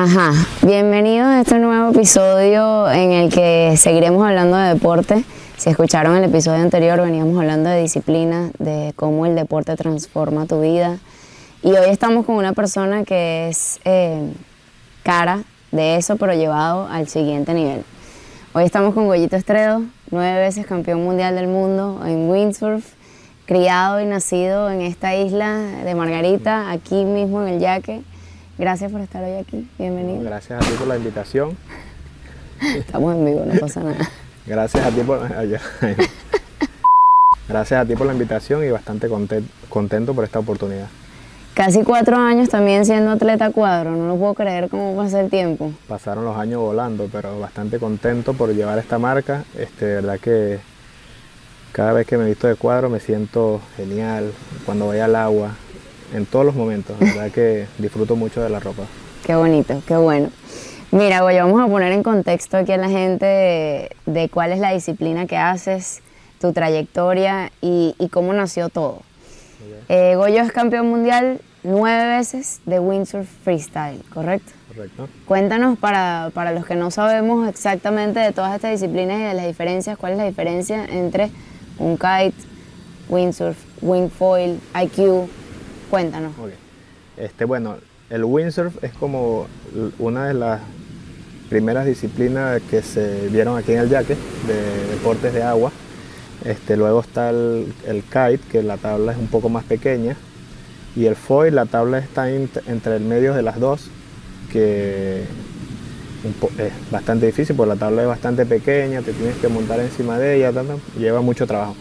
Ajá, bienvenidos a este nuevo episodio en el que seguiremos hablando de deporte. Si escucharon el episodio anterior, veníamos hablando de disciplina, de cómo el deporte transforma tu vida. Y hoy estamos con una persona que es cara de eso, pero llevado al siguiente nivel. Hoy estamos con Goyito Estredo, 9 veces campeón mundial del mundo en windsurf, criado y nacido en esta isla de Margarita, aquí mismo en el Yaque. Gracias por estar hoy aquí, bienvenido. Gracias a ti por la invitación. Estamos en vivo, no pasa nada. Gracias a ti por la invitación y bastante contento por esta oportunidad. Casi 4 años también siendo atleta cuadro, no lo puedo creer cómo pasa el tiempo. Pasaron los años volando, pero bastante contento por llevar esta marca. De verdad que cada vez que me visto de cuadro me siento genial, cuando voy al agua, en todos los momentos. La verdad que disfruto mucho de la ropa. Qué bonito, qué bueno. Mira, Goyo, vamos a poner en contexto aquí a la gente de cuál es la disciplina que haces, tu trayectoria y cómo nació todo. Okay. Goyo es campeón mundial 9 veces de windsurf freestyle, ¿correcto? Correcto. Cuéntanos para los que no sabemos exactamente de todas estas disciplinas y de las diferencias, ¿cuál es la diferencia entre un kite, windsurf, wingfoil, IQ? Cuéntanos. Okay. Bueno, el windsurf es como una de las primeras disciplinas que se vieron aquí en el Yaque, de deportes de agua. Luego está el kite, que la tabla es un poco más pequeña, y el foil, la tabla está entre el medio de las dos, que es bastante difícil porque la tabla es bastante pequeña, te tienes que montar encima de ella, lleva mucho trabajo.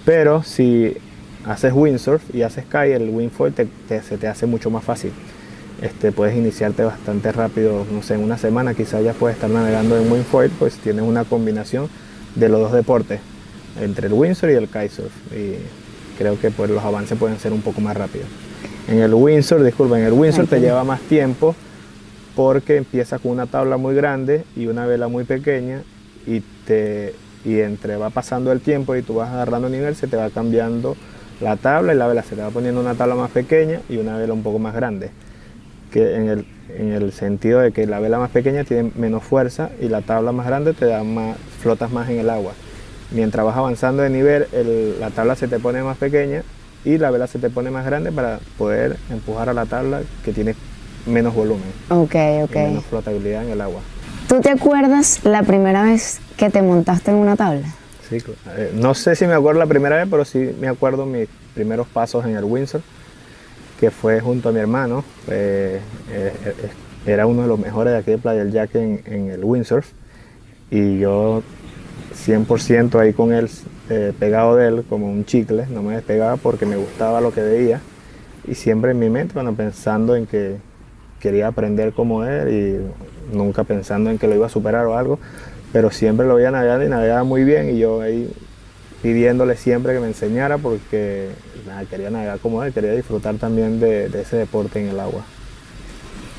Pero si haces windsurf y haces kite, el wingfoil se te hace mucho más fácil. Puedes iniciarte bastante rápido, no sé, en una semana quizás ya puedes estar navegando en wingfoil, pues tienes una combinación de los dos deportes, entre el windsurf y el kitesurf, y creo que pues los avances pueden ser un poco más rápidos. En el windsurf te lleva más tiempo porque empiezas con una tabla muy grande y una vela muy pequeña, y entre va pasando el tiempo y tú vas agarrando nivel, se te va cambiando la tabla y la vela, se te va poniendo una tabla más pequeña y una vela un poco más grande, que en el sentido de que la vela más pequeña tiene menos fuerza y la tabla más grande te da más, flotas más en el agua. Mientras vas avanzando de nivel, la tabla se te pone más pequeña y la vela se te pone más grande para poder empujar a la tabla que tiene menos volumen. Menos flotabilidad en el agua. ¿Tú te acuerdas la primera vez que te montaste en una tabla? Sí, no sé si me acuerdo la primera vez, pero sí me acuerdo mis primeros pasos en el windsurf, que fue junto a mi hermano. Era uno de los mejores de aquí de Playa del Yaque en el windsurf, y yo 100% ahí con él, pegado de él como un chicle, no me despegaba porque me gustaba lo que veía, y siempre en mi mente, pensando en que quería aprender como él y nunca pensando en que lo iba a superar o algo, pero siempre lo veía navegando y navegaba muy bien, y yo ahí pidiéndole siempre que me enseñara porque quería navegar como él, quería disfrutar también de ese deporte en el agua.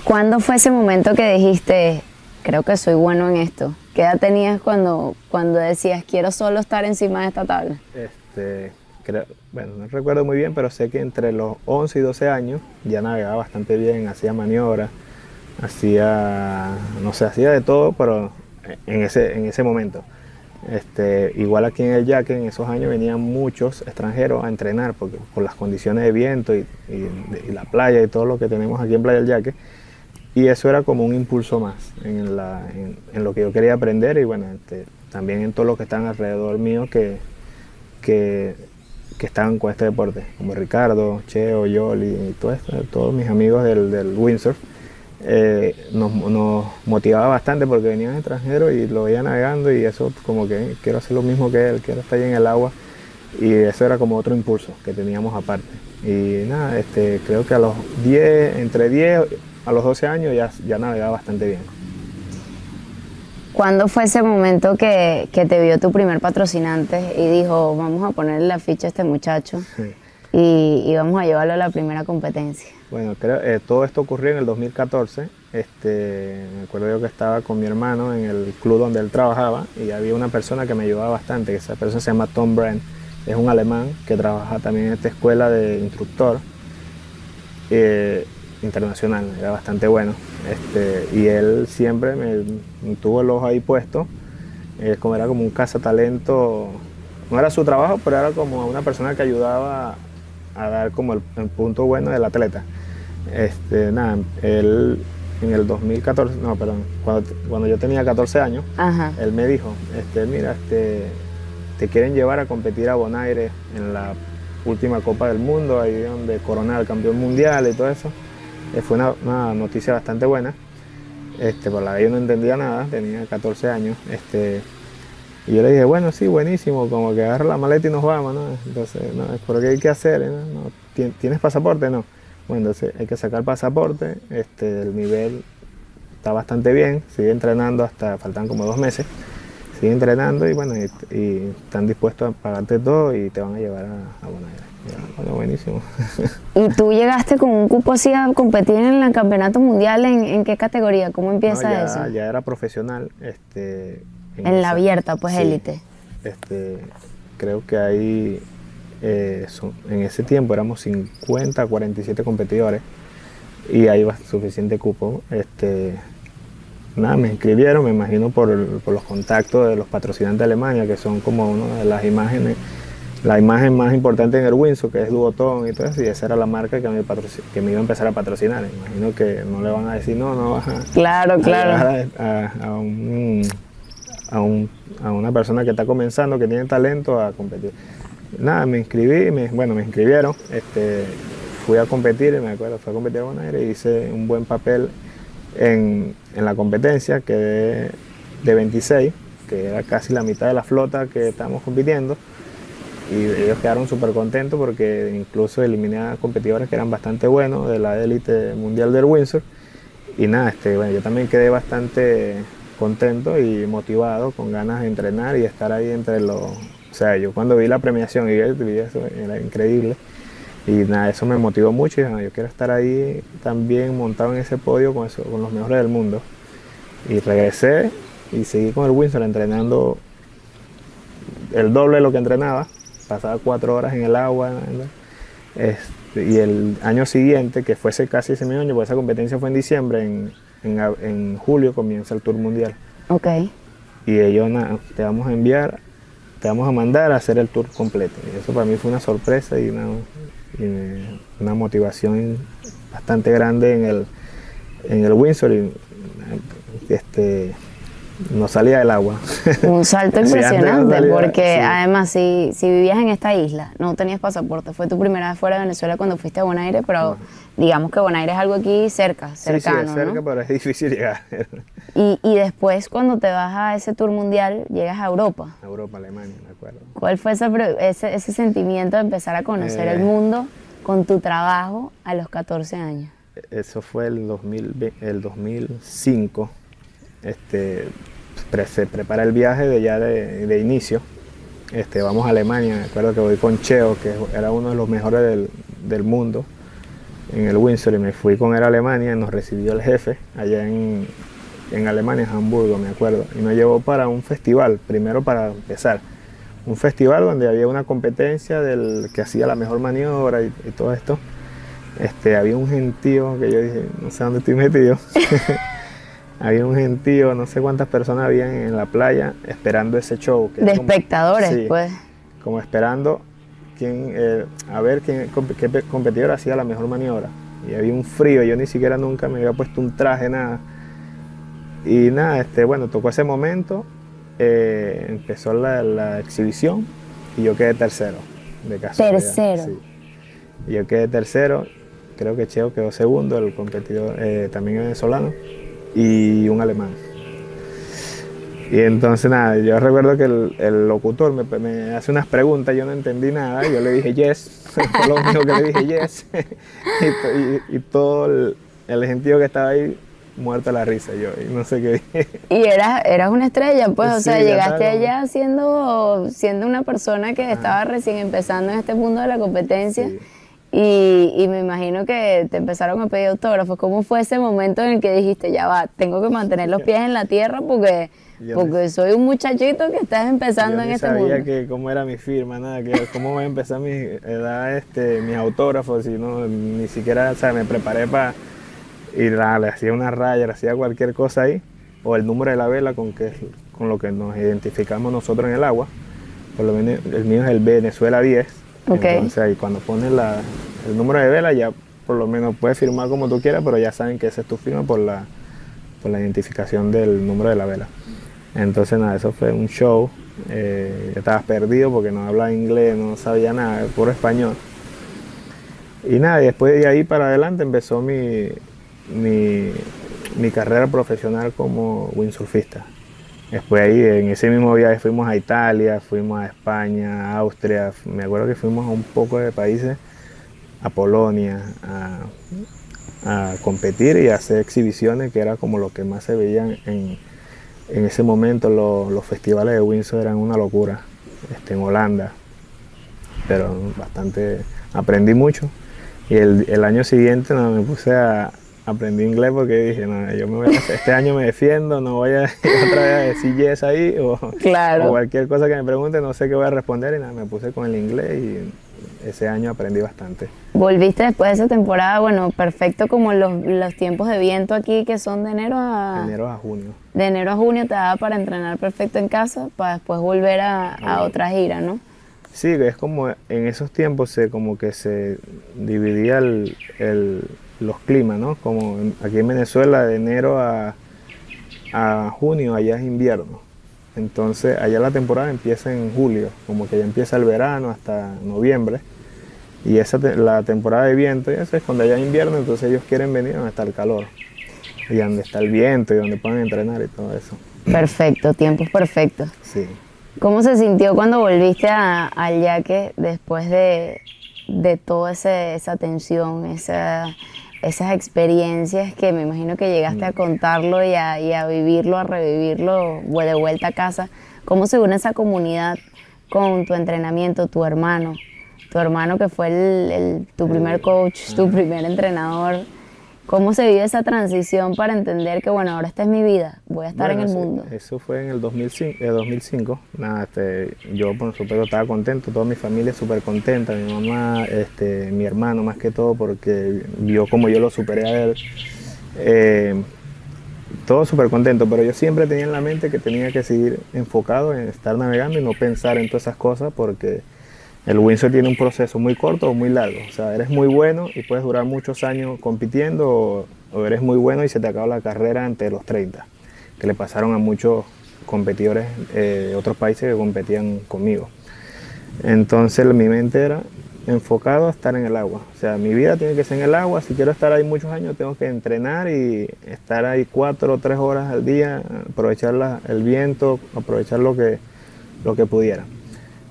¿Cuándo fue ese momento que dijiste, creo que soy bueno en esto? ¿Qué edad tenías cuando decías, quiero solo estar encima de esta tabla? No recuerdo muy bien, pero sé que entre los 11 y 12 años ya navegaba bastante bien, hacía maniobras, hacía de todo, pero en ese momento. Igual aquí en el Yaque, en esos años venían muchos extranjeros a entrenar porque por las condiciones de viento y la playa y todo lo que tenemos aquí en Playa del Yaque, y eso era como un impulso más en lo que yo quería aprender, y también en todos los que están alrededor mío que estaban con este deporte, como Ricardo, Cheo, Yoli y todos mis amigos del windsurf. Nos motivaba bastante porque venían extranjeros y lo veían navegando, y eso como que quiero hacer lo mismo que él, quiero estar ahí en el agua, y eso era como otro impulso que teníamos aparte. Y nada, creo que entre 10 a los 12 años ya navegaba bastante bien. ¿Cuándo fue ese momento que te vio tu primer patrocinante y dijo, vamos a ponerle la ficha a este muchacho y vamos a llevarlo a la primera competencia? Bueno, todo esto ocurrió en el 2014. Me acuerdo yo que estaba con mi hermano en el club donde él trabajaba, y había una persona que me ayudaba bastante, que esa persona se llama Tom Brand, es un alemán que trabaja también en esta escuela de instructor. internacional, era bastante bueno. Y él siempre me tuvo el ojo ahí puesto, como era como un cazatalento, no era su trabajo, pero era como una persona que ayudaba a dar como el punto bueno del atleta. Nada, él en el 2014, no, perdón, cuando yo tenía 14 años, Ajá. él me dijo, mira, te quieren llevar a competir a Bonaire en la última Copa del Mundo, ahí donde corona el campeón mundial y todo eso. Fue una noticia bastante buena, por la que yo no entendía nada, tenía 14 años. Y yo le dije, bueno, sí, buenísimo, como que agarra la maleta y nos vamos, ¿no? Entonces, no, ¿pero qué hay que hacer? ¿No? ¿Tienes pasaporte? No. Bueno, entonces hay que sacar pasaporte, el nivel está bastante bien, sigue entrenando hasta, faltan como 2 meses, sigue entrenando y bueno, y están dispuestos a pagarte todo y te van a llevar a Bonaire. Bueno, buenísimo. ¿Y tú llegaste con un cupo así a competir en el campeonato mundial? ¿En qué categoría? ¿Cómo empieza No, eso? Ya era profesional. En la abierta, pues, sí, élite. Creo que ahí, en ese tiempo éramos 50, 47 competidores y hay suficiente cupo. Nada, me inscribieron, me imagino por los contactos de los patrocinantes de Alemania, que son como una de las imágenes, la imagen más importante en el Windsor, que es Duotone y todo eso, y esa era la marca que me iba a empezar a patrocinar. Imagino que no le van a decir, no vas a... Claro, claro. A una persona que está comenzando, que tiene talento, a competir. Nada, me inscribí, me inscribieron, fui a competir, y me acuerdo, fui a competir a Bonaire y hice un buen papel en la competencia, quedé de 26, que era casi la mitad de la flota que estábamos compitiendo, y ellos quedaron súper contentos porque incluso eliminé a competidores que eran bastante buenos de la élite mundial del Windsor. Y nada, bueno, yo también quedé bastante contento y motivado, con ganas de entrenar y estar ahí entre los... O sea, yo cuando vi la premiación y vi eso, era increíble. Y nada, eso me motivó mucho y dije, yo quiero estar ahí también montado en ese podio con los mejores del mundo. Y regresé y seguí con el Windsor entrenando el doble de lo que entrenaba. Pasaba 4 horas en el agua. Y el año siguiente, que fuese casi ese mismo año, porque esa competencia fue en diciembre, en julio comienza el Tour Mundial. Ok. Y ellos, nada, te vamos a mandar a hacer el tour completo. Y eso para mí fue una sorpresa y una motivación bastante grande en el Windsor. Y no salía del agua. Un salto Sí, impresionante, no porque sí. Además si vivías en esta isla, no tenías pasaporte, fue tu primera vez fuera de Venezuela cuando fuiste a Bonaire, pero digamos que Bonaire es algo aquí cercano, Sí, es cerca, ¿no? pero es difícil llegar. Y después cuando te vas a ese tour mundial, llegas a Europa. Europa, Alemania, me acuerdo. ¿Cuál fue ese sentimiento de empezar a conocer el mundo con tu trabajo a los 14 años? Eso fue el 2005. Se prepara el viaje de inicio. Vamos a Alemania, me acuerdo que voy con Cheo, que era uno de los mejores del mundo en el Windsor, y me fui con él a Alemania, y nos recibió el jefe allá en Alemania, en Hamburgo, me acuerdo, y nos llevó para un festival, primero para empezar, un festival donde había una competencia del que hacía la mejor maniobra y todo esto. Había un gentío que yo dije, no sé dónde estoy metido. Había un gentío, no sé cuántas personas habían en la playa esperando ese show. De espectadores, sí, pues. Como esperando a ver qué competidor hacía la mejor maniobra. Y había un frío, yo ni siquiera nunca me había puesto un traje, nada. Y nada, bueno, tocó ese momento, empezó la exhibición y yo quedé tercero. De casualidad. Tercero. Sí. Y yo quedé tercero, creo que Cheo quedó segundo, el competidor también venezolano, y un alemán. Y entonces nada, yo recuerdo que el locutor me hace unas preguntas, yo no entendí nada, yo le dije yes, fue lo único que le dije yes, y todo el gentío que estaba ahí muerto a la risa, yo y no sé qué dije. Y eras una estrella, pues, o Sí, sea, ya llegaste estaba allá siendo una persona que estaba recién empezando en este mundo de la competencia. Sí. y me imagino que te empezaron a pedir autógrafos. ¿Cómo fue ese momento en el que dijiste, ya va, tengo que mantener los pies en la tierra porque soy un muchachito que estás empezando en este mundo? Yo ni sabía que cómo era mi firma, nada, que cómo voy a empezar mis autógrafos, si no, ni siquiera, o sea, me preparé para ir, le hacía una raya, le hacía cualquier cosa ahí, o el número de la vela con lo que nos identificamos nosotros en el agua. Por lo menos el mío es el Venezuela 10. Okay. Entonces ahí cuando pones el número de vela ya por lo menos puedes firmar como tú quieras, pero ya saben que esa es tu firma por la identificación del número de la vela. Entonces nada, eso fue un show. Yo estaba perdido porque no hablaba inglés, no sabía nada, puro español. Y nada, y después de ahí para adelante empezó mi carrera profesional como windsurfista. Después ahí, en ese mismo viaje fuimos a Italia, fuimos a España, a Austria, me acuerdo que fuimos a un poco de países, a Polonia, a competir y a hacer exhibiciones, que era como lo que más se veían en ese momento. Los festivales de Windsor eran una locura, en Holanda, pero bastante, aprendí mucho. Y el año siguiente me puse aprendí inglés porque dije, no, este año me defiendo, no voy a ir otra vez a decir yes ahí Claro. o cualquier cosa que me pregunte, no sé qué voy a responder, y nada, me puse con el inglés y ese año aprendí bastante. Volviste después de esa temporada, bueno, perfecto, como los tiempos de viento aquí que son de enero a junio. De enero a junio te daba para entrenar perfecto en casa, para después volver a otra gira, ¿no? Sí, es como en esos tiempos como que se dividía los climas, ¿no? Como aquí en Venezuela de enero a junio, allá es invierno. Entonces allá la temporada empieza en julio, como que ya empieza el verano hasta noviembre. Y la temporada de viento, y eso es cuando allá es invierno, entonces ellos quieren venir donde está el calor. Y donde está el viento y donde pueden entrenar y todo eso. Perfecto, tiempos perfectos. Sí. ¿Cómo se sintió cuando volviste al yaque después de toda esa tensión, esas experiencias que me imagino que llegaste a contarlo y a vivirlo, a revivirlo de vuelta a casa? ¿Cómo se une esa comunidad con tu entrenamiento, tu hermano que fue tu primer coach, tu primer entrenador? ¿Cómo se vive esa transición para entender que, bueno, ahora esta es mi vida, voy a estar en el mundo? Eso fue en el 2005. Nada, yo por supuesto estaba contento, toda mi familia súper contenta, mi mamá, mi hermano más que todo, porque vio como yo lo superé a él. Todo súper contento, pero yo siempre tenía en la mente que tenía que seguir enfocado en estar navegando y no pensar en todas esas cosas, porque el windsurf tiene un proceso muy corto o muy largo. O sea, eres muy bueno y puedes durar muchos años compitiendo, o eres muy bueno y se te acaba la carrera antes de los 30, que le pasaron a muchos competidores de otros países que competían conmigo. Entonces mi mente era enfocado a estar en el agua. O sea, mi vida tiene que ser en el agua. Si quiero estar ahí muchos años, tengo que entrenar y estar ahí 4 o 3 horas al día, aprovechar el viento, aprovechar lo que pudiera.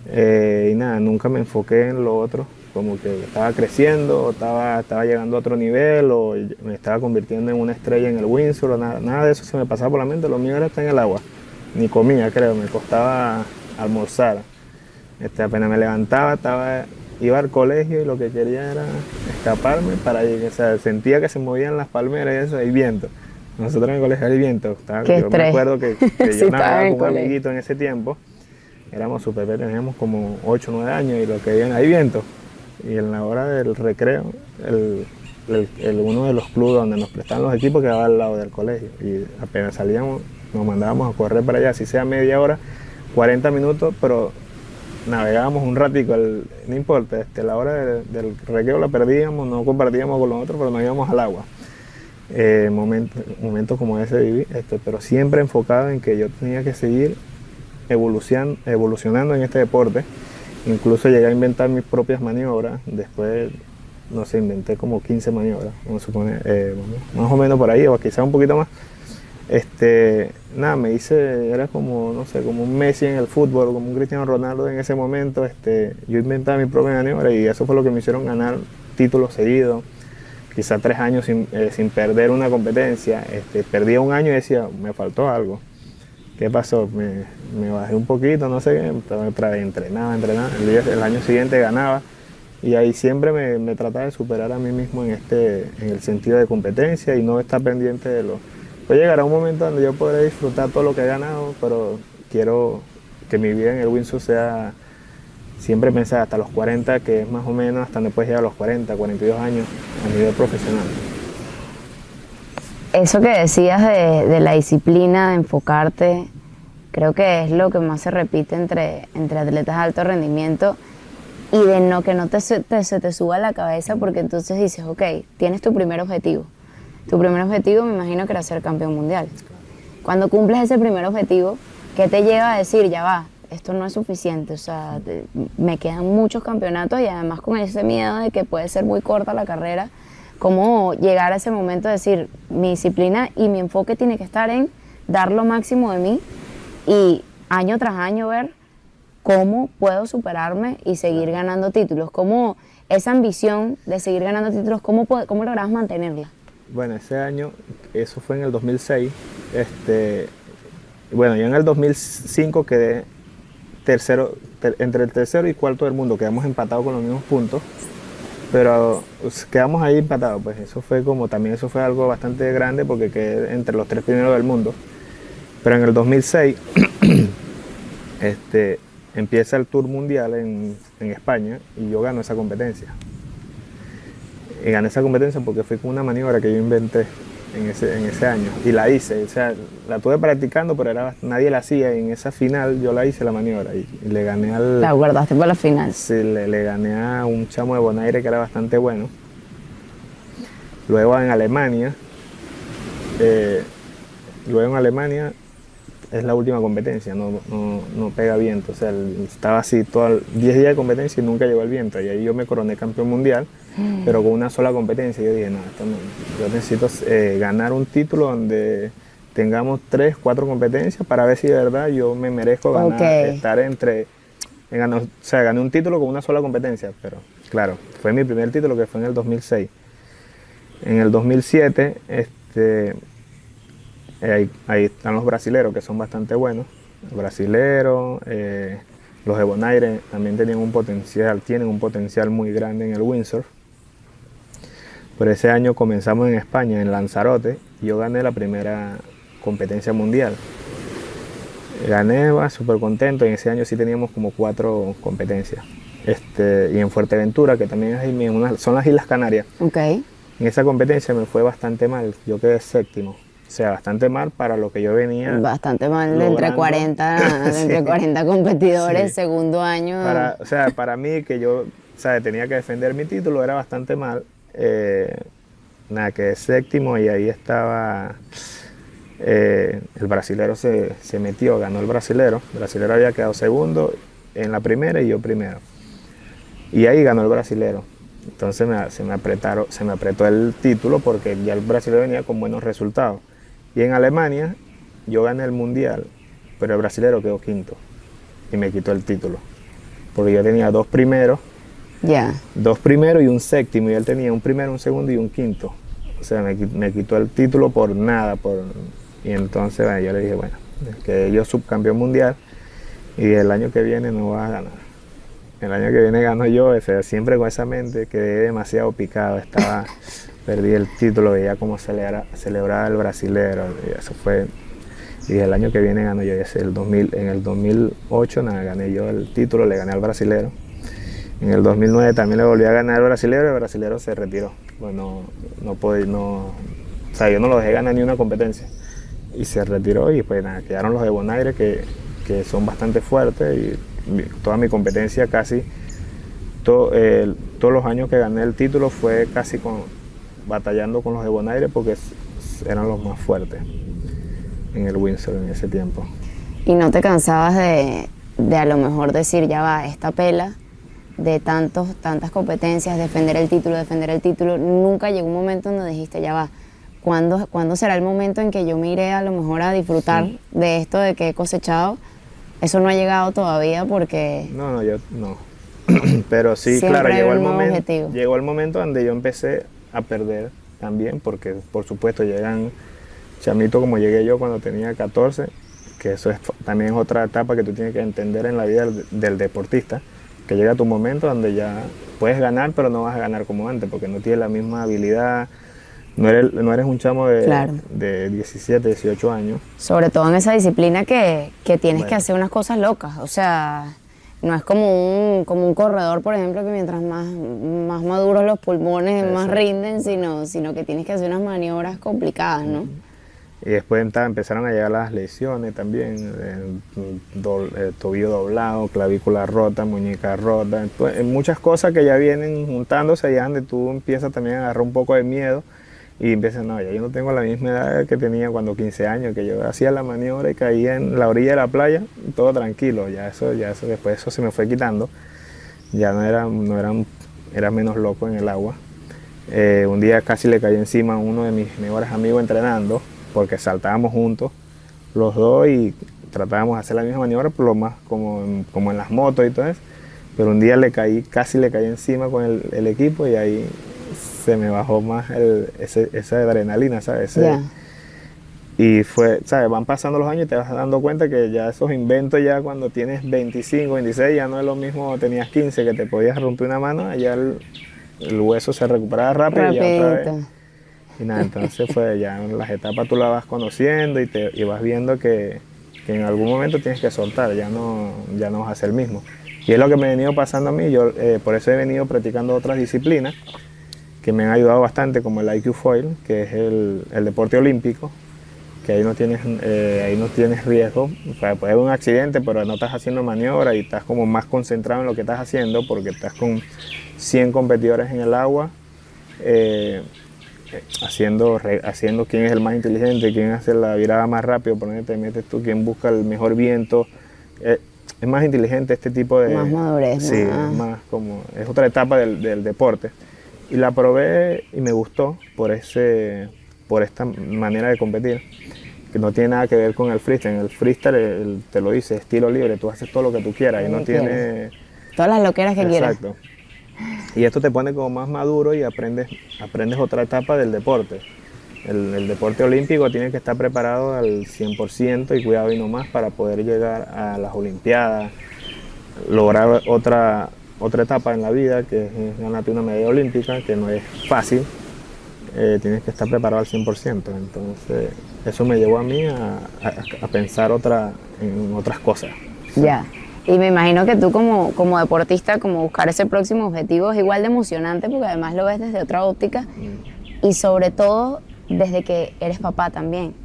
Y nada, nunca me enfoqué en lo otro, como que estaba creciendo, o estaba llegando a otro nivel, o me estaba convirtiendo en una estrella en el windsurf, o nada de eso se me pasaba por la mente. Lo mío era estar en el agua, ni comía, creo, me costaba almorzar. Apenas me levantaba, iba al colegio y lo que quería era escaparme para ir. O sea, sentía que se movían las palmeras y eso, hay viento. Nosotros en el colegio hay viento. Yo me acuerdo que yo navegaba con un amiguito en ese tiempo. Éramos súper, teníamos como 8 o 9 años y lo que veían, hay viento. Y en la hora del recreo, uno de los clubes donde nos prestaban los equipos quedaba al lado del colegio. Y apenas salíamos, nos mandábamos a correr para allá, si sea media hora, 40 minutos, pero navegábamos un ratico, no importa, la hora del recreo la perdíamos, no compartíamos con los otros, pero nos íbamos al agua. Momentos como ese viví, pero siempre enfocado en que yo tenía que seguir evolucionando en este deporte. Incluso llegué a inventar mis propias maniobras. Después, no sé, inventé como 15 maniobras, vamos a suponer, más o menos por ahí, o quizás un poquito más. Nada, era como, no sé, como un Messi en el fútbol, como un Cristiano Ronaldo en ese momento. Yo inventaba mi propia maniobra y eso fue lo que me hicieron ganar títulos seguidos. Quizás 3 años sin perder una competencia. Perdía un año y decía, me faltó algo. ¿Qué pasó? Me bajé un poquito, no sé qué, otra vez entrenaba. El año siguiente ganaba Y ahí siempre me trataba de superar a mí mismo en el sentido de competencia y no estar pendiente de lo... Pues llegará un momento donde yo podré disfrutar todo lo que he ganado, pero quiero que mi vida en el windsurf sea, siempre pensar hasta los 40, que es más o menos hasta donde puedes llegar a los 40, 42 años a nivel profesional. Eso que decías de la disciplina, de enfocarte, creo que es lo que más se repite entre atletas de alto rendimiento y de que no se te suba a la cabeza, porque entonces dices, ok, tienes tu primer objetivo. Tu primer objetivo me imagino que era ser campeón mundial. Cuando cumples ese primer objetivo, ¿qué te lleva a decir, ya va, esto no es suficiente? O sea, me quedan muchos campeonatos y además con ese miedo de que puede ser muy corta la carrera, ¿cómo llegar a ese momento de decir, mi disciplina y mi enfoque tiene que estar en dar lo máximo de mí y año tras año ver cómo puedo superarme y seguir ganando títulos? ¿Cómo esa ambición de seguir ganando títulos, cómo lograbas mantenerla? Bueno, ese año, eso fue en el 2006, bueno, yo en el 2005 quedé tercero, entre el tercero y cuarto del mundo, quedamos empatados con los mismos puntos, pero quedamos ahí empatados, pues eso fue eso fue algo bastante grande porque quedé entre los 3 primeros del mundo. Pero en el 2006 empieza el Tour Mundial en España y yo gano esa competencia. Y gané esa competencia porque fue con una maniobra que yo inventé en ese año y la hice, o sea, la estuve practicando, pero nadie la hacía y en esa final yo la hice la maniobra y le gané La guardaste para la final. Sí, le gané a un chamo de Bonaire que era bastante bueno. Luego en Alemania, es la última competencia, no pega viento, o sea, estaba así 10 días de competencia y nunca llegó el viento, y ahí yo me coroné campeón mundial, pero con una sola competencia. Yo dije, no, yo necesito ganar un título donde tengamos 3, 4 competencias para ver si de verdad yo me merezco ganar, estar o sea, gané un título con una sola competencia, pero claro, fue mi primer título que fue en el 2006. En el 2007, ahí están los brasileros, que son bastante buenos. Los brasileros, los de Bonaire también tienen un potencial muy grande en el windsurf. Por ese año comenzamos en España, en Lanzarote, y yo gané la primera competencia mundial. Gané, súper contento. En ese año sí teníamos como 4 competencias. Y en Fuerteventura, que también son las Islas Canarias. Okay. En esa competencia me fue bastante mal, yo quedé séptimo. O sea, bastante mal para lo que yo venía. Bastante mal, de entre 40, sí. entre 40 competidores, Sí. Segundo año. O sea, para mí, que yo tenía que defender mi título, era bastante mal. Nada, quedé séptimo y ahí estaba. El brasilero se metió, ganó el brasilero. El brasilero había quedado segundo en la primera y yo primero. Y ahí ganó el brasilero. Entonces se me apretó el título porque ya el brasilero venía con buenos resultados. Y en Alemania yo gané el mundial, pero el brasilero quedó quinto y me quitó el título. Porque yo tenía 2 primeros, 2 primeros y un séptimo, y él tenía un primero, un segundo y un quinto. O sea, me quitó el título por nada. Y entonces yo le dije, bueno, que yo subcampeón mundial y el año que viene no vas a ganar. El año que viene gano yo, o sea, siempre con esa mente, quedé demasiado picado, perdí el título, veía cómo celebraba el brasilero, y eso fue, y el año que viene gano yo, en el 2008 gané yo el título, le gané al brasilero. En el 2009 también le volví a ganar al brasilero y el brasilero se retiró. Pues o sea, yo no lo dejé ganar ni una competencia y se retiró, y pues nada, quedaron los de Bonaire que son bastante fuertes, y toda mi competencia casi, todos los años que gané el título fue casi batallando con los de Bonaire porque eran los más fuertes en el windsurf en ese tiempo. ¿Y no te cansabas de a lo mejor decir, ya va, esta pela de tantas competencias, defender el título, nunca llegó un momento donde dijiste, ya va, ¿cuándo será el momento en que yo me iré a lo mejor a disfrutar de esto de que he cosechado? Eso no ha llegado todavía porque... No, yo no. Pero sí, claro, llegó el momento donde yo empecé a perder también, porque por supuesto llegan chamitos como llegué yo cuando tenía 14, que eso también es otra etapa que tú tienes que entender en la vida del deportista, que llega tu momento donde ya puedes ganar, pero no vas a ganar como antes, porque no tienes la misma habilidad, no eres un chamo Claro. de 17, 18 años. Sobre todo en esa disciplina que tienes Bueno. que hacer unas cosas locas. O sea, no es como un corredor, por ejemplo, que mientras más maduros los pulmones, más Exacto. rinden, sino que tienes que hacer unas maniobras complicadas, ¿no? Y después empezaron a llegar las lesiones también, tobillo doblado, clavícula rota, muñeca rota, entonces, muchas cosas que ya vienen juntándose, allá donde tú empiezas también a agarrar un poco de miedo y empiezas, no, ya yo no tengo la misma edad que tenía cuando 15 años, que yo hacía la maniobra y caía en la orilla de la playa, todo tranquilo, ya eso después eso se me fue quitando, ya era menos loco en el agua. Un día casi le caí encima a uno de mis mejores amigos entrenando, porque saltábamos juntos los dos y tratábamos de hacer la misma maniobra, pero lo más como en las motos y todo eso. Pero un día casi le caí encima con el equipo y ahí se me bajó más esa adrenalina, ¿sabes? Ya. Y fue, ¿sabes? Van pasando los años y te vas dando cuenta que ya esos inventos ya cuando tienes 25, 26, ya no es lo mismo, tenías 15 que te podías romper una mano, allá el hueso se recuperaba rápido y ya otra vez. Rapidito. Y nada, entonces fue ya en las etapas tú la vas conociendo y vas viendo que en algún momento tienes que soltar, ya no vas a ser el mismo. Y es lo que me ha venido pasando a mí, yo por eso he venido practicando otras disciplinas que me han ayudado bastante, como el IQ Foil, que es el deporte olímpico, que ahí no tienes riesgo, puede haber un accidente, pero no estás haciendo maniobra y estás como más concentrado en lo que estás haciendo, porque estás con 100 competidores en el agua, haciendo quién es el más inteligente, quién hace la virada más rápido, por donde te metes tú, quién busca el mejor viento. Es más inteligente este tipo de... Más madurez, sí, ¿no? es otra etapa del deporte. Y la probé y me gustó por esta manera de competir, que no tiene nada que ver con el freestyle. En el freestyle te lo dice, estilo libre, tú haces todo lo que tú quieras y no tiene... Todas las loqueras que quieras. Exacto. Y esto te pone como más maduro y aprendes otra etapa del deporte. El deporte olímpico tiene que estar preparado al 100% y cuidado y no más para poder llegar a las Olimpiadas, lograr otra etapa en la vida, que es ganarte una medalla olímpica, que no es fácil. Tienes que estar preparado al 100%. Entonces eso me llevó a mí a pensar en otras cosas. Ya. Y me imagino que tú como deportista, como buscar ese próximo objetivo es igual de emocionante porque además lo ves desde otra óptica y sobre todo desde que eres papá también.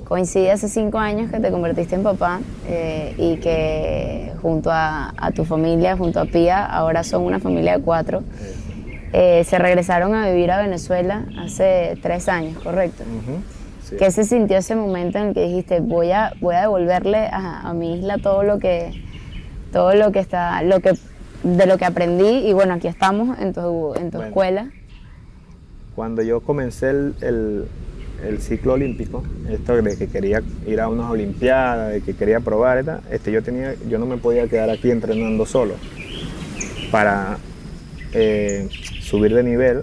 Coincide hace 5 años que te convertiste en papá y que junto a tu familia, junto a Pía, ahora son una familia de 4. Se regresaron a vivir a Venezuela hace 3 años, ¿correcto? Sí. ¿Qué se sintió ese momento en el que dijiste voy a devolverle a mi isla todo lo que aprendí y bueno, aquí estamos en tu escuela? Cuando yo comencé el ciclo olímpico, esto de que quería ir a unas olimpiadas, de que quería probar, yo no me podía quedar aquí entrenando solo. Para subir de nivel,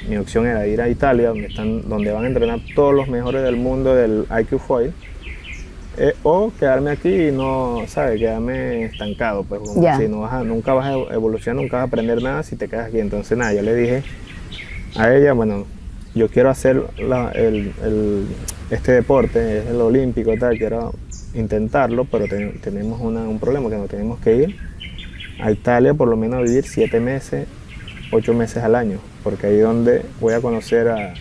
mi opción era ir a Italia, donde van a entrenar todos los mejores del mundo del IQ Foil, o quedarme aquí y no, ¿sabes? Quedarme estancado, pues como si nunca vas a evolucionar, nunca vas a aprender nada si te quedas aquí. Entonces nada, yo le dije a ella, bueno, yo quiero hacer este deporte, es el olímpico y tal, quiero intentarlo, pero tenemos un problema, que nos tenemos que ir a Italia por lo menos a vivir 7 meses, 8 meses al año, porque ahí es donde voy a conocer a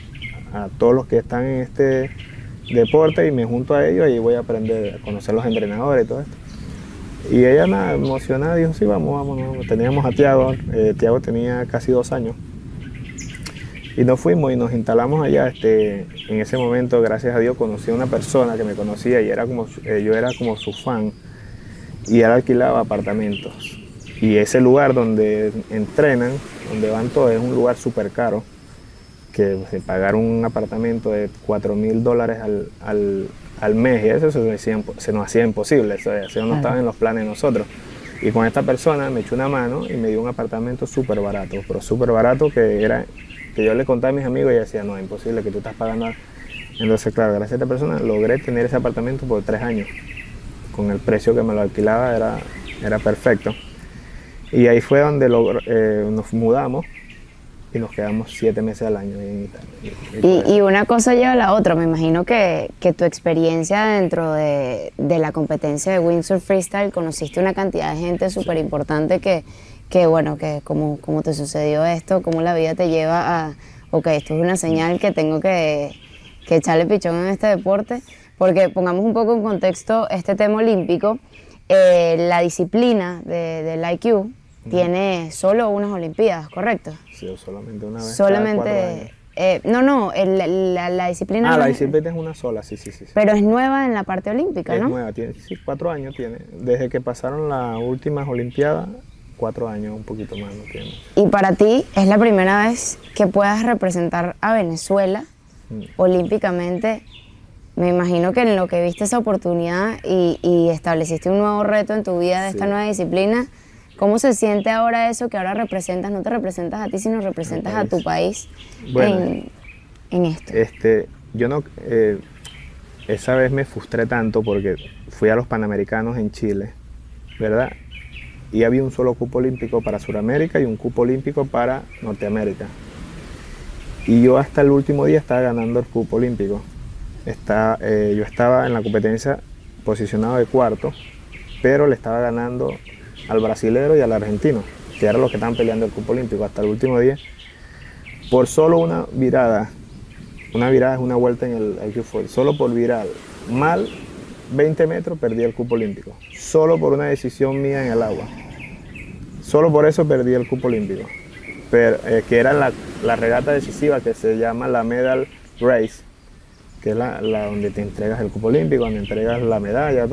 todos los que están en este deporte y me junto a ellos y voy a aprender a conocer los entrenadores y todo esto. Y ella nada, emocionada dijo, sí, vamos. Teníamos a Tiago, Tiago tenía casi 2 años. Y nos fuimos y nos instalamos allá. En ese momento, gracias a Dios, conocí a una persona que me conocía y yo era como su fan. Y él alquilaba apartamentos. Y ese lugar donde entrenan, donde van todos, es un lugar súper caro. Que pagar un apartamento de $4,000 al mes, y eso se nos hacía imposible, eso no estaba en los planes de nosotros. Y con esta persona me echó una mano y me dio un apartamento súper barato, pero súper barato, que yo le contaba a mis amigos y decía, no, es imposible que tú estás pagando. Entonces, claro, gracias a esta persona logré tener ese apartamento por 3 años. Con el precio que me lo alquilaba era perfecto. Y ahí fue donde nos mudamos y nos quedamos 7 meses al año en Italia. Y una cosa lleva a la otra. Me imagino que tu experiencia dentro de la competencia de windsurf freestyle, conociste una cantidad de gente súper importante que bueno, que como te sucedió esto, cómo la vida te lleva a, ok, esto es una señal que tengo que echarle pichón en este deporte, porque pongamos un poco en contexto este tema olímpico. La disciplina del IQ tiene solo unas Olimpiadas, ¿correcto? Sí, solamente una vez. Solamente. La disciplina. La disciplina es una sola, sí. Pero es nueva en la parte olímpica, ¿no? Es nueva, tiene 4 años tiene. Desde que pasaron las últimas Olimpiadas, 4 años, un poquito más no tiene. Y para ti es la primera vez que puedas representar a Venezuela olímpicamente. Me imagino que en lo que viste esa oportunidad y estableciste un nuevo reto en tu vida de esta nueva disciplina, ¿cómo se siente ahora eso que ahora representas? No te representas a ti, sino representas a tu país en esto. Yo no, esa vez me frustré tanto porque fui a los Panamericanos en Chile, ¿verdad? Y había un solo cupo olímpico para Sudamérica y un cupo olímpico para Norteamérica. Y yo hasta el último día estaba ganando el cupo olímpico. Yo estaba en la competencia posicionado de cuarto, pero le estaba ganando al brasilero y al argentino, que eran los que estaban peleando el cupo olímpico hasta el último día, por solo una virada. Una virada es una vuelta en el IQ Foil, solo por virar mal 20 metros perdí el cupo olímpico, solo por una decisión mía en el agua. Solo por eso perdí el cupo olímpico, pero, que era la regata decisiva que se llama la Medal Race, que es la donde te entregas el cupo olímpico, donde entregas la medalla,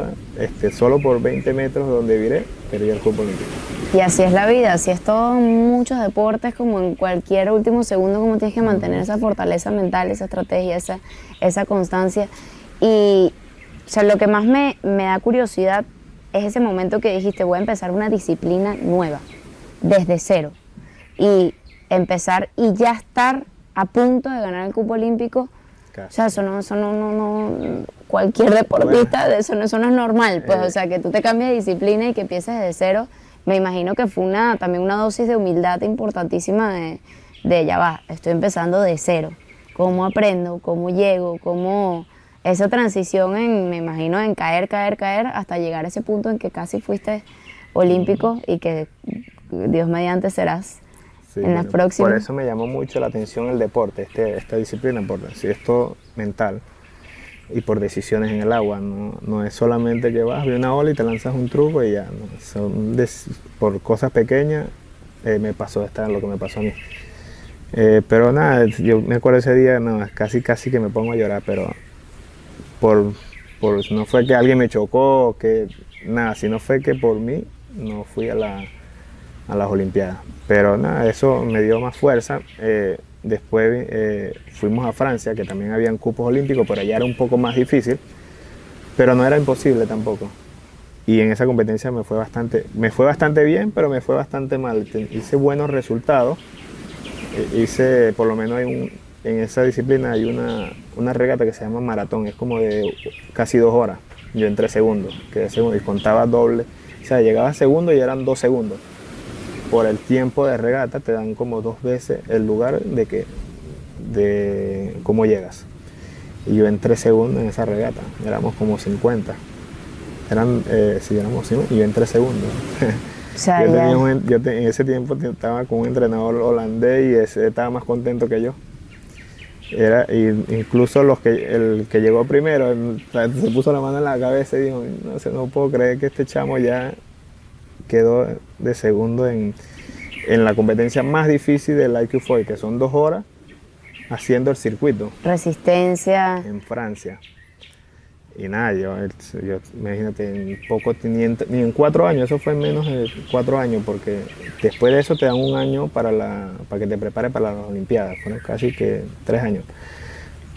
solo por 20 metros donde viré, perdí el cupo olímpico. Y así es la vida, así es todo en muchos deportes, como en cualquier último segundo, como tienes que mantener esa fortaleza mental, esa estrategia, esa constancia. Y o sea, lo que más me da curiosidad es ese momento que dijiste, voy a empezar una disciplina nueva, desde cero, y empezar y ya estar a punto de ganar el cupo olímpico. Casi. O sea, eso no cualquier deportista, bueno, eso no es normal, pues, o sea, que tú te cambies de disciplina y que empieces desde cero. Me imagino que fue también una dosis de humildad importantísima de ya va, estoy empezando de cero. ¿Cómo aprendo? ¿Cómo llego? ¿Cómo esa transición me imagino, en caer, hasta llegar a ese punto en que casi fuiste olímpico y que Dios mediante serás? Sí, en las próximas. Por eso me llamó mucho la atención el deporte, esta disciplina, porque si es todo mental y por decisiones en el agua, no es solamente que vas, ve una ola y te lanzas un truco y ya, no, por cosas pequeñas me pasó lo que me pasó a mí. Pero nada, yo me acuerdo ese día, casi que me pongo a llorar, pero no fue que alguien me chocó, sino fue que por mí no fui a las Olimpiadas. Pero nada, eso me dio más fuerza. Después fuimos a Francia, que también habían cupos olímpicos, pero allá era un poco más difícil, pero no era imposible tampoco. Y en esa competencia me fue bastante bien, pero me fue bastante mal. Hice buenos resultados. Por lo menos en esa disciplina hay una regata que se llama maratón, es como de casi 2 horas. Yo entré segundo, y contaba doble. O sea, llegaba segundo y eran 2 segundos. Por el tiempo de regata te dan como 2 veces el lugar de cómo llegas. Y yo entré segundo en esa regata, éramos como 50. Éramos 50 y yo entré segundo. O sea, en ese tiempo estaba con un entrenador holandés y ese estaba más contento que yo. Incluso el que llegó primero se puso la mano en la cabeza y dijo, no puedo creer que este chamo ya quedó de segundo en la competencia más difícil del IQ Foil, que son 2 horas haciendo el circuito. Resistencia. En Francia. Y nada, yo imagínate, ni en 4 años, eso fue en menos de 4 años, porque después de eso te dan 1 año para que te prepares para las Olimpiadas, fueron casi que 3 años.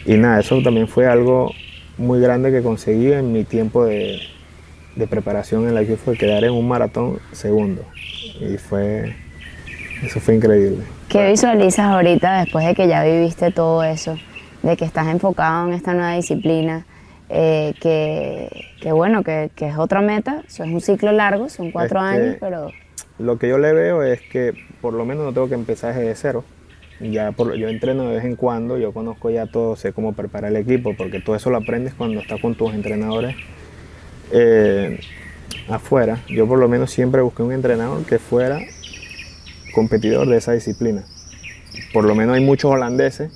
Y nada, eso también fue algo muy grande que conseguí en mi tiempo de preparación en la que fue quedar en un maratón segundo. Y eso fue increíble. ¿Qué visualizas ahorita después de que ya viviste todo eso, de que estás enfocado en esta nueva disciplina? Que bueno, que es otra meta, eso es un ciclo largo, son 4 años, pero lo que yo le veo es que por lo menos no tengo que empezar desde cero. Yo entreno de vez en cuando, yo conozco ya todo, sé cómo preparar el equipo, porque todo eso lo aprendes cuando estás con tus entrenadores afuera. Yo por lo menos siempre busqué un entrenador que fuera competidor de esa disciplina. Por lo menos hay muchos holandeses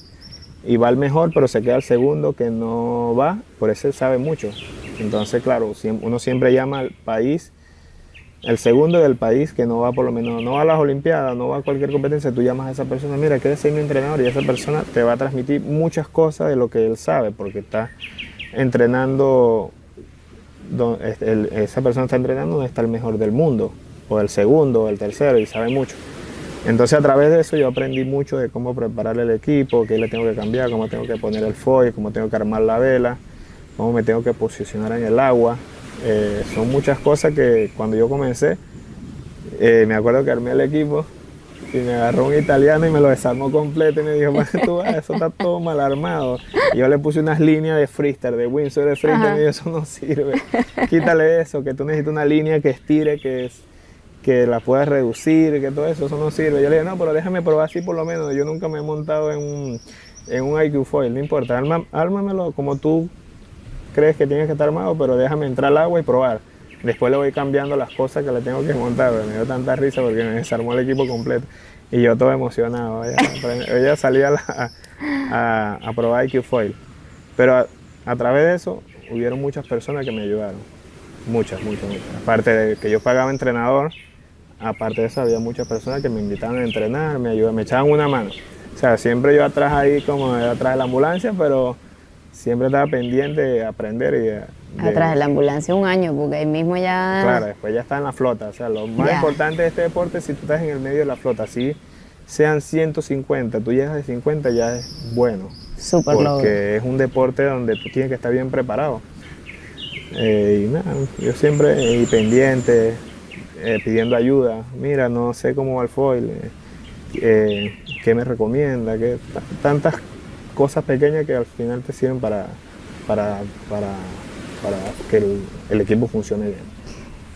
y va el mejor, pero se queda el segundo que no va, por eso él sabe mucho. Entonces, claro, uno siempre llama al país, el segundo del país que no va, por lo menos no va a las Olimpiadas, no va a cualquier competencia, tú llamas a esa persona, mira, ¿quieres ser mi entrenador? Y esa persona te va a transmitir muchas cosas de lo que él sabe, porque está entrenando, esa persona está entrenando donde está el mejor del mundo, o el segundo, o el tercero, y sabe mucho. Entonces a través de eso yo aprendí mucho de cómo preparar el equipo, qué le tengo que cambiar, cómo tengo que poner el foil, cómo tengo que armar la vela, cómo me tengo que posicionar en el agua. Son muchas cosas que cuando yo comencé, me acuerdo que armé el equipo y me agarró un italiano y me lo desarmó completo y me dijo, tú eso está todo mal armado. Y yo le puse unas líneas de freestyle, de windsurf de freestyle, y me dijo, eso no sirve, quítale eso, que tú necesitas una línea que estire, que la puedas reducir, que todo eso no sirve. Yo le dije, no, pero déjame probar así por lo menos, yo nunca me he montado en un IQ foil, no importa, ármamelo como tú crees que tienes que estar armado, pero déjame entrar al agua y probar. Después le voy cambiando las cosas que le tengo que montar, me dio tanta risa porque me desarmó el equipo completo y yo todo emocionado. Ella salía a probar IQ foil, pero a través de eso hubieron muchas personas que me ayudaron, muchas. Aparte de que yo pagaba entrenador, aparte de eso había muchas personas que me invitaban a entrenar, me ayudaban, me echaban una mano. O sea, siempre yo atrás ahí como atrás de la ambulancia, pero siempre estaba pendiente de aprender atrás de la ambulancia un año, porque ahí mismo ya... Claro, después ya está en la flota. O sea, lo más importante de este deporte es si tú estás en el medio de la flota, así sean 150, tú llegas de 50 ya es bueno. Súper porque logro. Es un deporte donde tú tienes que estar bien preparado. Y nada, yo siempre pendiente, pidiendo ayuda. Mira, no sé cómo va el foil, qué me recomienda, tantas cosas pequeñas que al final te sirven para que el equipo funcione bien.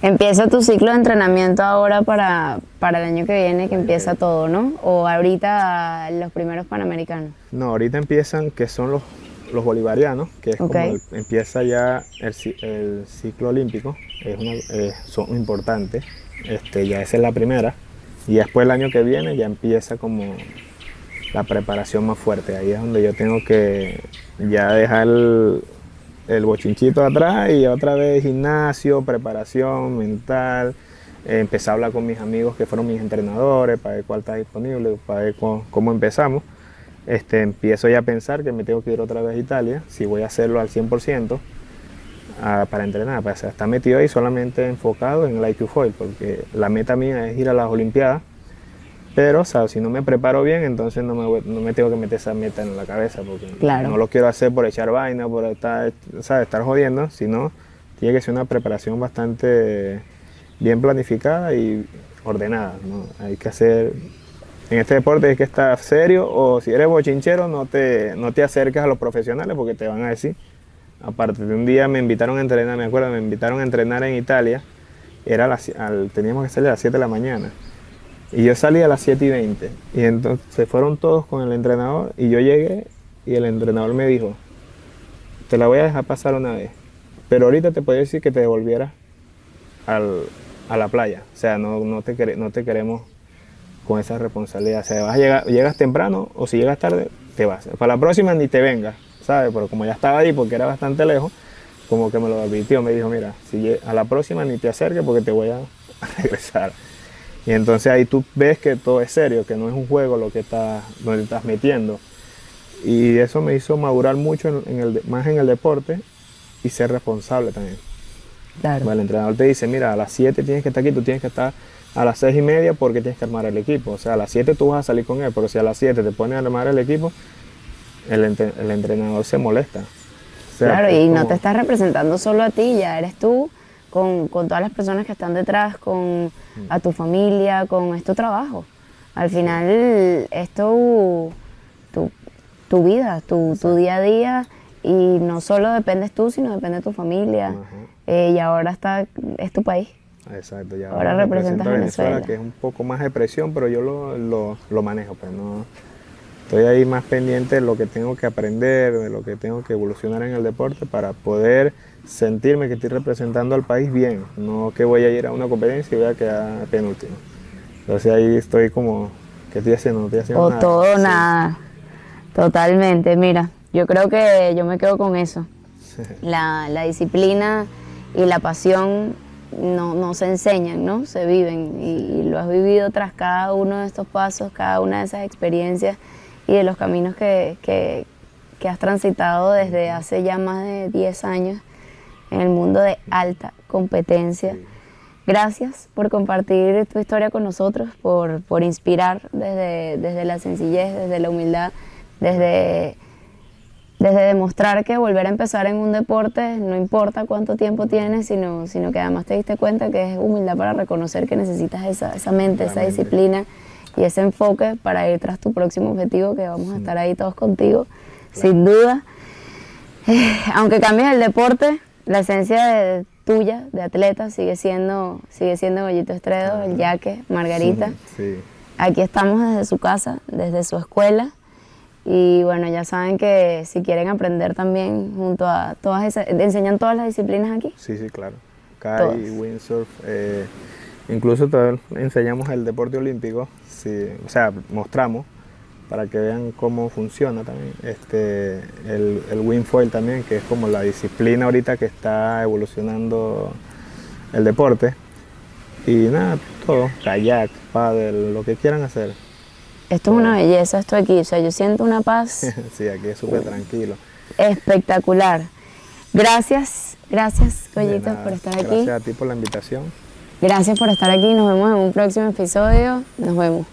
Empieza tu ciclo de entrenamiento ahora para el año que viene, que empieza todo, ¿no? O ahorita los primeros Panamericanos. No, ahorita empiezan, que son los bolivarianos, que es como empieza ya el ciclo olímpico, son importantes, ya esa es la primera, y después el año que viene ya empieza como la preparación más fuerte. Ahí es donde yo tengo que ya dejar el bochinchito atrás y otra vez gimnasio, preparación mental, empecé a hablar con mis amigos que fueron mis entrenadores para ver cuál está disponible, para ver cómo empezamos. Empiezo ya a pensar que me tengo que ir otra vez a Italia, si voy a hacerlo al 100% para entrenar, para estar metido ahí solamente enfocado en el IQ Foil, porque la meta mía es ir a las Olimpiadas. Pero, ¿sabes? Si no me preparo bien, entonces no me tengo que meter esa meta en la cabeza, porque no lo quiero hacer por echar vaina, por estar jodiendo, sino tiene que ser una preparación bastante bien planificada y ordenada, ¿no? Hay que hacer, en este deporte hay que estar serio, o si eres bochinchero no te acerques a los profesionales porque te van a decir. Aparte de un día me invitaron a entrenar, me acuerdo, me invitaron a entrenar en Italia, teníamos que salir a las 7 de la mañana. Y yo salí a las 7:20 y entonces se fueron todos con el entrenador y yo llegué y el entrenador me dijo, te la voy a dejar pasar una vez, pero ahorita te puedo decir que te devolvieras a la playa, o sea, no te queremos con esa responsabilidad, o sea, llegas temprano o si llegas tarde, te vas. Para la próxima ni te vengas, ¿sabes? Pero como ya estaba ahí porque era bastante lejos, como que me lo advirtió, me dijo, mira, a la próxima ni te acerques porque te voy a regresar. Y entonces ahí tú ves que todo es serio, que no es un juego donde estás metiendo. Y eso me hizo madurar mucho más en el deporte y ser responsable también. Claro. Bueno, el entrenador te dice, mira, a las 7 tienes que estar aquí, tú tienes que estar a las 6:30 porque tienes que armar el equipo. O sea, a las 7 tú vas a salir con él, pero si a las 7 te pones a armar el equipo, el entrenador se molesta. O sea, claro, y no te estás representando solo a ti, ya eres tú, con todas las personas que están detrás, a tu familia, es tu trabajo. Al final es tu vida, tu día a día, y no solo dependes tú, sino depende de tu familia. Y ahora es tu país. Exacto, ya Ahora representa a Venezuela. que es un poco más de presión, pero yo lo manejo, pues no. Estoy ahí más pendiente de lo que tengo que aprender, de lo que tengo que evolucionar en el deporte para poder sentirme que estoy representando al país bien, no que voy a ir a una competencia y voy a quedar penúltimo. Entonces ahí estoy como, ¿qué estoy haciendo? No estoy haciendo nada. O todo o Sí. nada. Totalmente. Mira, yo creo que yo me quedo con eso. La disciplina y la pasión no se enseñan, ¿no? Se viven y lo has vivido tras cada uno de estos pasos, cada una de esas experiencias y de los caminos que has transitado desde hace ya más de 10 años en el mundo de alta competencia. Sí. Gracias por compartir tu historia con nosotros, por inspirar desde la sencillez, desde la humildad, desde demostrar que volver a empezar en un deporte no importa cuánto tiempo tienes, sino que además te diste cuenta que es humildad para reconocer que necesitas esa mente, esa disciplina y ese enfoque para ir tras tu próximo objetivo, que vamos a estar ahí todos contigo, sin duda. Aunque cambies el deporte, la esencia tuya, de atleta, sigue siendo Goyito Estredo, el Yaque, Margarita. Sí. Aquí estamos desde su casa, desde su escuela. Y bueno, ya saben que si quieren aprender también junto a todas esas, ¿enseñan todas las disciplinas aquí? Sí, claro. Todas. Kai, windsurf, incluso también enseñamos el deporte olímpico, sí, o sea, mostramos para que vean cómo funciona también. El windfoil también, que es como la disciplina ahorita que está evolucionando el deporte. Y nada, todo, kayak, paddle, lo que quieran hacer. Esto es una belleza, esto aquí, o sea, yo siento una paz Sí, aquí es súper tranquilo. espectacular. Gracias, Goyito, De nada, por estar aquí. Gracias a ti por la invitación. Gracias por estar aquí, nos vemos en un próximo episodio, nos vemos.